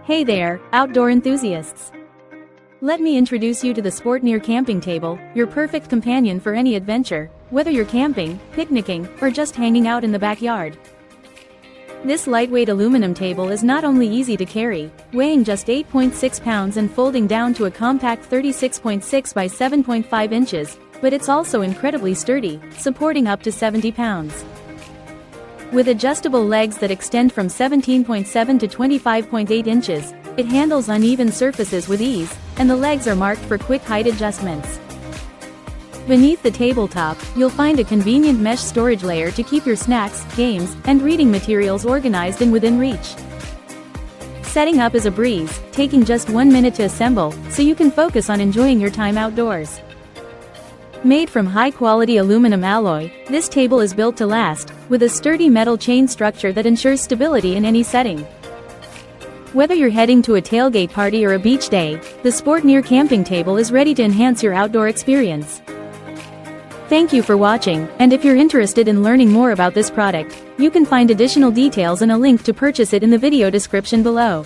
Hey there, outdoor enthusiasts! Let me introduce you to the Sportneer Camping Table, your perfect companion for any adventure, whether you're camping, picnicking, or just hanging out in the backyard. This lightweight aluminum table is not only easy to carry, weighing just 8.6 pounds and folding down to a compact 36.6 by 7.5 inches, but it's also incredibly sturdy, supporting up to 70 pounds. With adjustable legs that extend from 17.7 to 25.8 inches, it handles uneven surfaces with ease, and the legs are marked for quick height adjustments. Beneath the tabletop, you'll find a convenient mesh storage layer to keep your snacks, games, and reading materials organized and within reach. Setting up is a breeze, taking just 1 minute to assemble, so you can focus on enjoying your time outdoors. Made from high-quality aluminum alloy, this table is built to last, with a sturdy metal chain structure that ensures stability in any setting. Whether you're heading to a tailgate party or a beach day, the Sportneer Camping Table is ready to enhance your outdoor experience. Thank you for watching, and if you're interested in learning more about this product, you can find additional details and a link to purchase it in the video description below.